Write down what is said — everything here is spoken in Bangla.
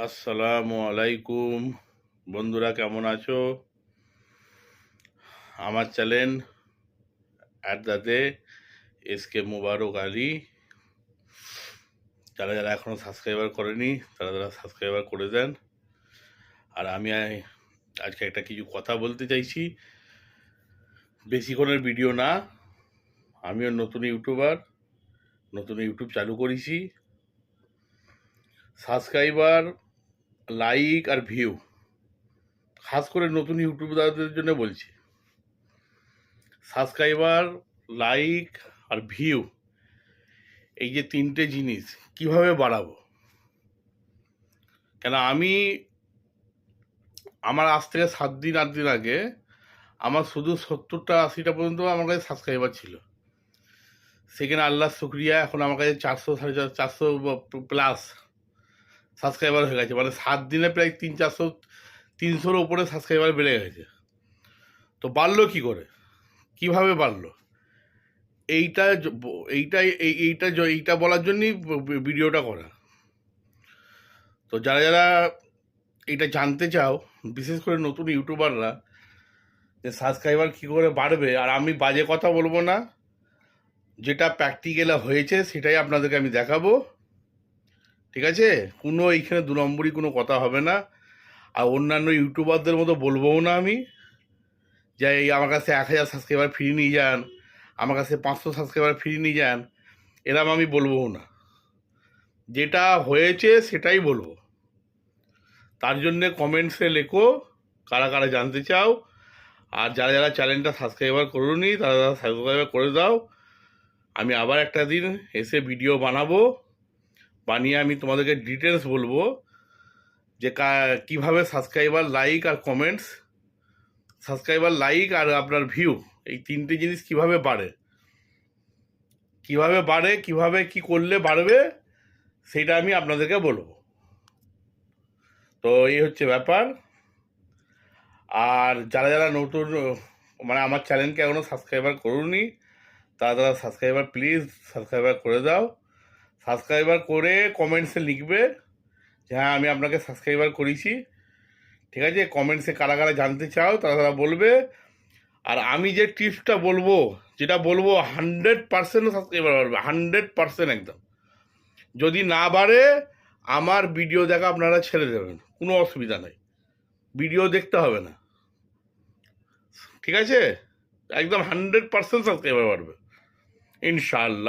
আসসালামু আলাইকুম বন্ধুরা, কেমন আছো? আমার channel at the day SK Mubarak Ali, যারা যারা এখনও সাবস্ক্রাইবার করেনি তারা সাবস্ক্রাইবার করে দেন। আর আমি আজকে একটা কিছু কথা বলতে চাইছি, বেশিক্ষণের ভিডিও না। আমিও নতুন ইউটিউবার, নতুন ইউটিউব চালু করেছি। সাবস্ক্রাইবার, লাইক আর ভিউ, খাস করে নতুন ইউটিউবারদের জন্য বলছি। সাবস্ক্রাইবার, লাইক আর ভিউ, এই যে তিনটে জিনিস কিভাবে বাড়াবো? কেন আমার আজ থেকে 7 দিন 8 দিন আগে আমার শুধু 70টা 80টা পর্যন্ত আমার কাছে সাবস্ক্রাইবার ছিল। সেখানে আল্লাহ শুক্রিয়া, এখন আমার কাছে 400 450 প্লাস সাবস্ক্রাইবার হয়ে গেছে। মানে 7 দিনে প্রায় 300-400-300-র উপরে সাবস্ক্রাইবার বেড়ে গেছে। তো বাড়লো কি করে, কিভাবে বাড়লো? এইটা এইটা এইটা এইটা বলার জন্যই ভিডিওটা করা। তো যারা যারা এটা জানতে চাও, বিশেষ করে নতুন ইউটিউবাররা, যে সাবস্ক্রাইবার কী করে বাড়বে, আর আমি বাজে কথা বলবো না, যেটা প্র্যাকটিক্যালে হয়েছে সেটাই আপনাদেরকে আমি দেখাবো। ঠিক আছে? কোনো এইখানে 2 নম্বরই কোনো কথা হবে না। আর অন্যান্য ইউটিউবারদের মতো বলবোও না আমি যে এই আমার কাছে 1000 সাবস্ক্রাইবার ফ্রি নিয়ে যান, আমার কাছে 500 সাবস্ক্রাইবার ফ্রি নিয়ে যান, এরম আমি বলবোও না। যেটা হয়েছে সেটাই বলবো। তার জন্যে কমেন্টসে লেখো কারা কারা জানতে চাও। আর যারা যারা চ্যানেলটা সাবস্ক্রাইবার করোনি তারা সাবস্ক্রাইবার করে দাও। আমি আবার একটা দিন এসে ভিডিও বানাবো, বানিয়ে আমি তোমাদেরকে ডিটেলস বলবো যে কীভাবে সাবস্ক্রাইবার, লাইক আর কমেন্টস, সাবস্ক্রাইবার, লাইক আর আপনার ভিউ, এই তিনটে জিনিস কিভাবে বাড়ে, কিভাবে কি করলে বাড়বে, সেটা আমি আপনাদেরকে বলবো। তো এই হচ্ছে ব্যাপার। আর যারা যারা নতুন, মানে আমার চ্যানেলকে এখনও সাবস্ক্রাইবার করুনি, তারা সাবস্ক্রাইবার, প্লিজ সাবস্ক্রাইবার করে দাও। সাবস্ক্রাইবার করে কমেন্টসে লিখবে যে হ্যাঁ আমি আপনাকে সাবস্ক্রাইবার করেছি। ঠিক আছে? কমেন্টসে কারা কারা জানতে চাও তারা বলবে। আর আমি যে টিপসটা বলবো, যেটা বলবো 100% সাবস্ক্রাইবার বাড়বে, 100% একদম। যদি না বাড়ে আমার ভিডিও দেখা আপনারা ছেড়ে দেবেন, কোনো অসুবিধা নেই, ভিডিও দেখতে হবে না। ঠিক আছে? একদম 100% সাবস্ক্রাইবার বাড়বে ইনশাআল্লাহ।